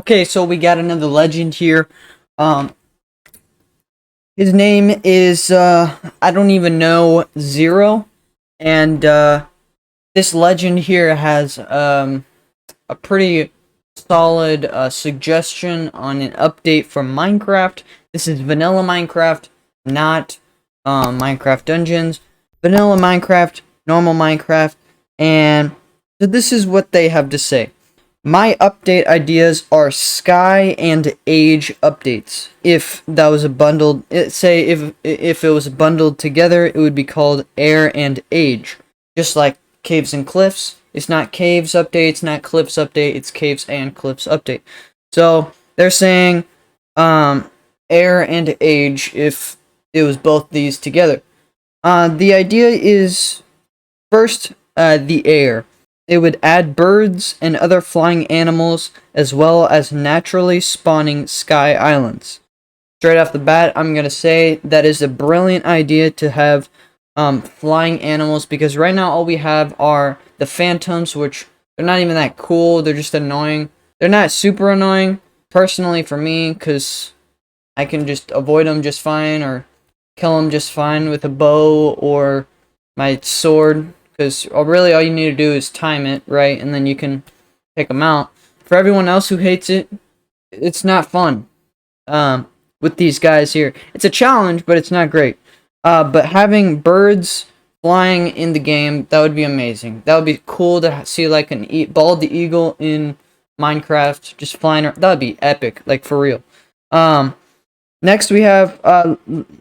Okay, so we got another legend here. Um, his name is I don't even know, Zero, and this legend here has a pretty solid suggestion on an update for Minecraft. This is vanilla Minecraft, not Minecraft Dungeons. Vanilla Minecraft, normal Minecraft, and so this is what they have to say. My update ideas are sky and age updates. If that was a bundled, say if it was bundled together, it would be called air and age. Just like caves and cliffs. It's not caves update, it's not cliffs update, it's caves and cliffs update. So they're saying air and age if it was both these together. The idea is first the air. It would add birds and other flying animals, as well as naturally spawning sky islands. Straight off the bat, I'm going to say that is a brilliant idea to have flying animals, because right now all we have are the phantoms, which they're not even that cool, they're just annoying. They're not super annoying, personally for me, because I can just avoid them just fine, or kill them just fine with a bow or my sword. Because really all you need to do is time it, right? And then you can take them out. For everyone else who hates it, it's not fun with these guys here. It's a challenge, but it's not great. But having birds flying in the game, that would be amazing. That would be cool to see, like an bald eagle in Minecraft just flying around. That would be epic, like for real. Next we have,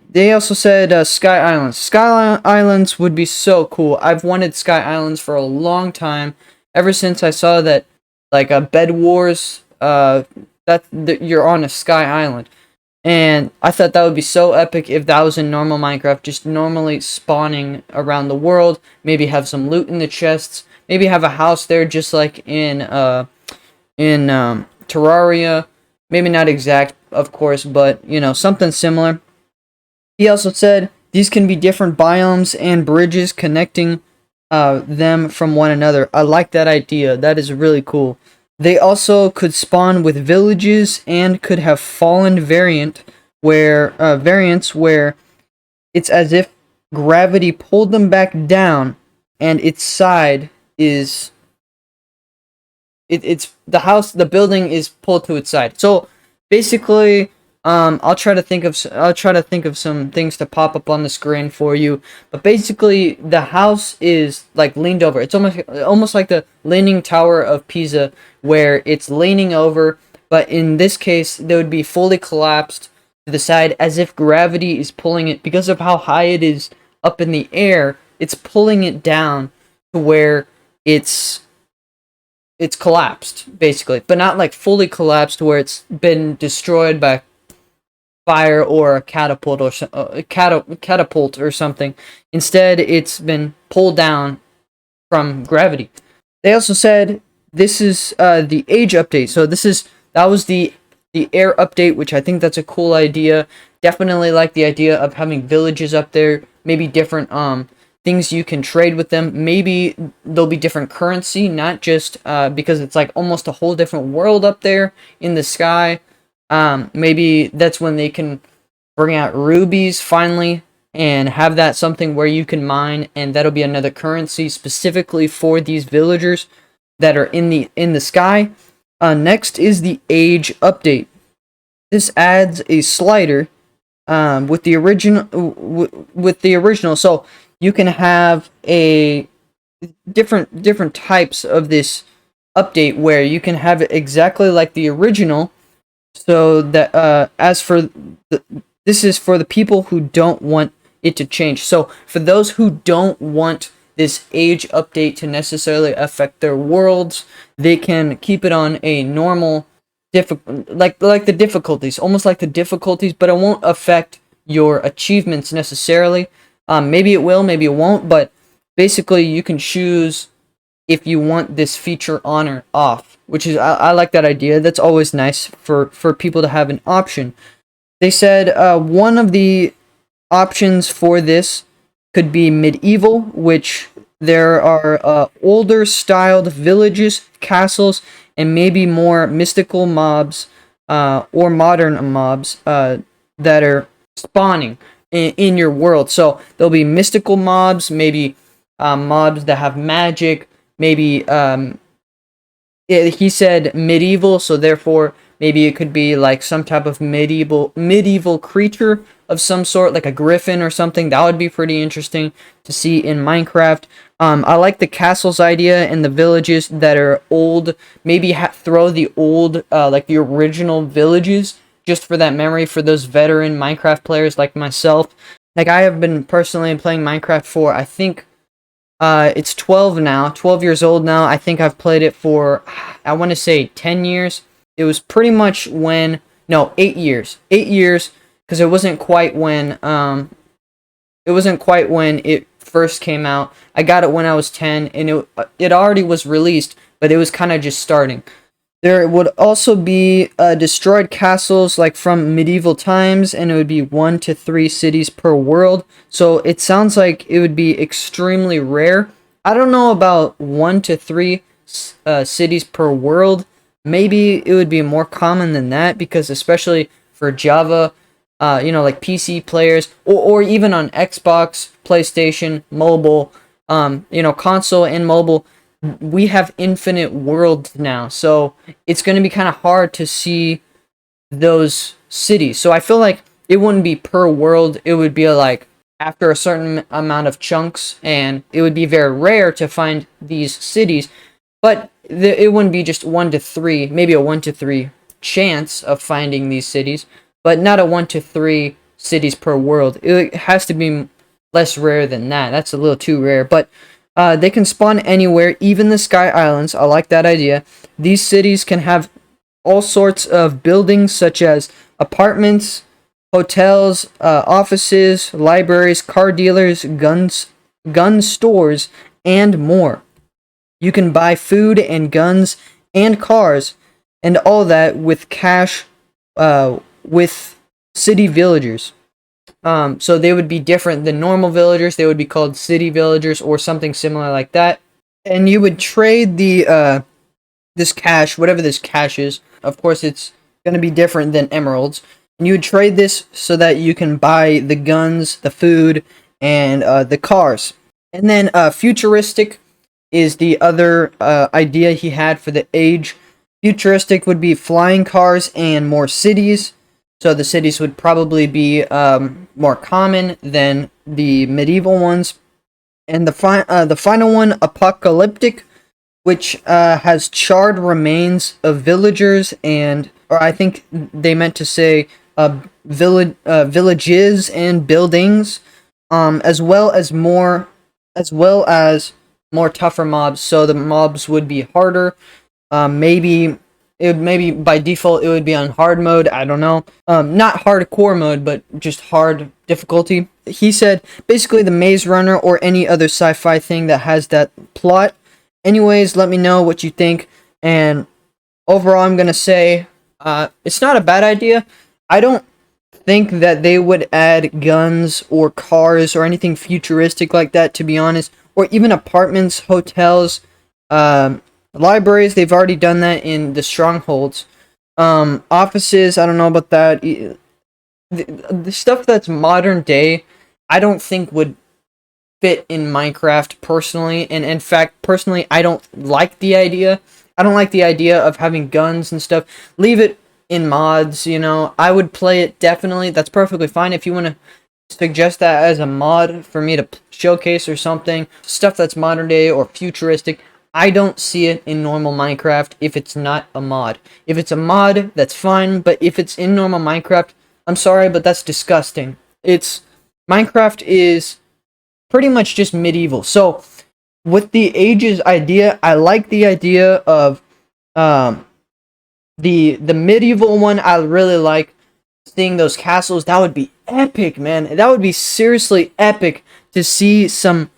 they also said Sky Islands. Sky Islands would be so cool. I've wanted Sky Islands for a long time, ever since I saw that, like, Bed Wars, that you're on a Sky Island. And I thought that would be so epic if that was in normal Minecraft, just normally spawning around the world. Maybe have some loot in the chests. Maybe have a house there, just like in Terraria. Maybe not exact, of course, but, you know, something similar. He also said these can be different biomes and bridges connecting them from one another. I like that idea. That is really cool. They also could spawn with villages and could have fallen variants where it's as if gravity pulled them back down, and its side is it's the building is pulled to its side. So basically, I'll try to think of some things to pop up on the screen for you. But basically, the house is like leaned over. It's almost like the Leaning Tower of Pisa, where it's leaning over. But in this case, they would be fully collapsed to the side, as if gravity is pulling it, because of how high it is up in the air. It's pulling it down to where it's collapsed, basically, but not like fully collapsed where it's been destroyed by fire or a catapult or something. Instead, it's been pulled down from gravity. They also said this is the age update. So that was the air update, which I think that's a cool idea. Definitely like the idea of having villages up there, maybe different things you can trade with them. Maybe there'll be different currency, not just because it's like almost a whole different world up there in the sky. Maybe that's when they can bring out rubies finally and have that something where you can mine, and that'll be another currency specifically for these villagers that are in the sky. Next is the age update. This adds a slider with the original. So you can have a different types of this update where you can have it exactly like the original. So that this is for the people who don't want it to change. So for those who don't want this age update to necessarily affect their worlds, they can keep it on a normal like the difficulties, almost like the difficulties, but it won't affect your achievements necessarily. Maybe it will, maybe it won't, but basically you can choose if you want this feature on or off, which is, I like that idea. That's always nice for people to have an option. They said one of the options for this could be medieval, which there are older styled villages, castles, and maybe more mystical mobs or modern mobs that are spawning in your world. So there'll be mystical mobs, maybe mobs that have magic, maybe he said medieval, so therefore maybe it could be like some type of medieval creature of some sort, like a griffin or something. That would be pretty interesting to see in Minecraft. I like the castles idea and the villages that are old. Maybe throw the old, like the original villages, just for that memory for those veteran Minecraft players like myself. Like, I have been personally playing Minecraft for, I think, it's 12 now, 12 years old now. I think I've played it for, I want to say 10 years. It was pretty much when, no, 8 years. 8 years, because it wasn't quite when it first came out. I got it when I was 10, and it already was released, but it was kind of just starting. There would also be destroyed castles like from medieval times, and it would be 1 to 3 cities per world. So it sounds like it would be extremely rare. I don't know about 1 to 3 cities per world. Maybe it would be more common than that, because especially for Java, like PC players, or even on Xbox, PlayStation, mobile, console and mobile, we have infinite worlds now, so it's going to be kind of hard to see those cities. So I feel like it wouldn't be per world, it would be like after a certain amount of chunks, and it would be very rare to find these cities, but it wouldn't be just 1 to 3, maybe a 1 to 3 chance of finding these cities, but not a 1 to 3 cities per world. It has to be less rare than that. That's a little too rare, but they can spawn anywhere, even the Sky Islands. I like that idea. These cities can have all sorts of buildings, such as apartments, hotels, offices, libraries, car dealers, gun stores, and more. You can buy food and guns and cars and all that with cash, with city villagers. So they would be different than normal villagers. They would be called city villagers or something similar like that. And you would trade the this cash, whatever this cash is. Of course, it's going to be different than emeralds. And you would trade this so that you can buy the guns, the food, and the cars. And then futuristic is the other idea he had for the age. Futuristic would be flying cars and more cities. So the cities would probably be more common than the medieval ones. And the final one, Apocalyptic, which has charred remains of villagers or I think they meant to say villages and buildings, as well as more tougher mobs. So the mobs would be harder. Maybe by default it would be on hard mode. I don't know. Not hardcore mode, but just hard difficulty. He said basically the Maze Runner or any other sci-fi thing that has that plot. Anyways, let me know what you think. And overall, I'm gonna say it's not a bad idea. I don't think that they would add guns or cars or anything futuristic like that, to be honest, or even apartments, hotels, libraries. They've already done that in the strongholds. Offices, I don't know about that. The stuff that's modern day, I don't think would fit in Minecraft personally. And in fact, personally, I don't like the idea. I don't like the idea of having guns and stuff. Leave it in mods, I would play it, definitely. That's perfectly fine if you want to suggest that as a mod for me to showcase or something. Stuff that's modern day or futuristic, I don't see it in normal Minecraft if it's not a mod. If it's a mod, that's fine, but if it's in normal Minecraft, I'm sorry, but that's disgusting. Minecraft is pretty much just medieval. So with the ages idea, I like the idea of the medieval one. I really like seeing those castles. That would be epic, man. That would be seriously epic to see some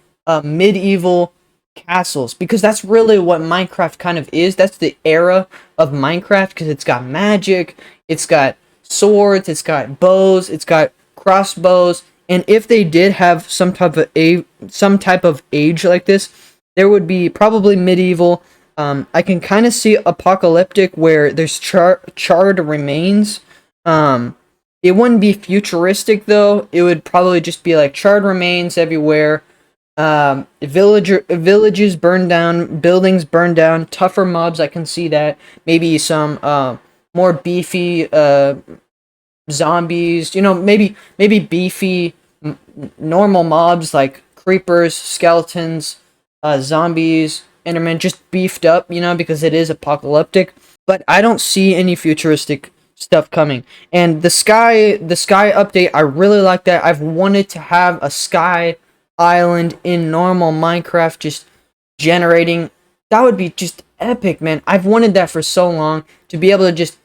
medieval castles, because that's really what Minecraft kind of is. That's the era of Minecraft, because it's got magic, it's got swords, it's got bows, it's got crossbows. And if they did have some type of age like this, there would be probably medieval, I can kind of see Apocalyptic where there's charred remains. It wouldn't be futuristic though. It would probably just be like charred remains everywhere. Villages burned down, buildings burned down, tougher mobs. I can see that. Maybe some more beefy zombies. Maybe beefy normal mobs like creepers, skeletons, zombies, Enderman, just beefed up. Because it is apocalyptic. But I don't see any futuristic stuff coming. And the sky update, I really like that. I've wanted to have a sky island in normal Minecraft just generating. That would be just epic, man. I've wanted that for so long, to be able to just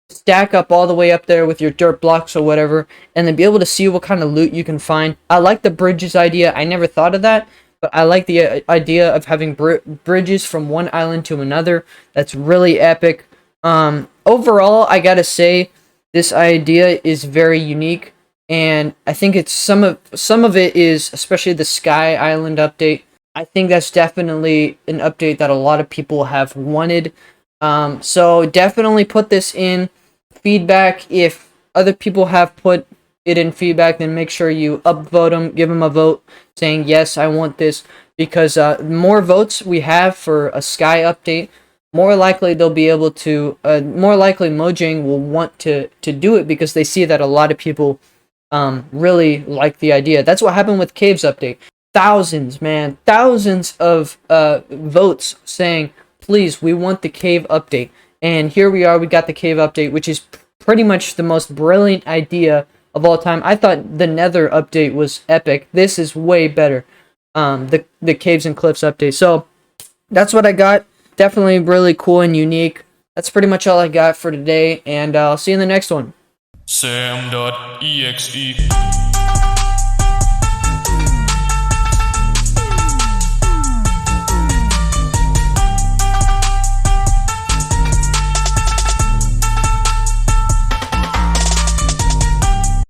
stack up all the way up there with your dirt blocks or whatever, and then be able to see what kind of loot you can find. I like the bridges idea. I never thought of that, but I like the idea of having bridges from one island to another. That's really epic. Overall, I gotta say, this idea is very unique, and I think it's some of it is, especially the Sky Island update. I think that's definitely an update that a lot of people have wanted. So definitely put this in feedback. If other people have put it in feedback, then make sure you upvote them, give them a vote saying yes, I want this, because the more votes we have for a Sky update, more likely they'll be able to. More likely Mojang will want to do it, because they see that a lot of people really like the idea. That's what happened with Caves update. Thousands of votes saying, please, we want the cave update. And here we are, we got the cave update, which is pretty much the most brilliant idea of all time. I thought the Nether update was epic. This is way better. The Caves and Cliffs update. So that's what I got. Definitely really cool and unique. That's pretty much all I got for today, and I'll see you in the next one. Sam.exe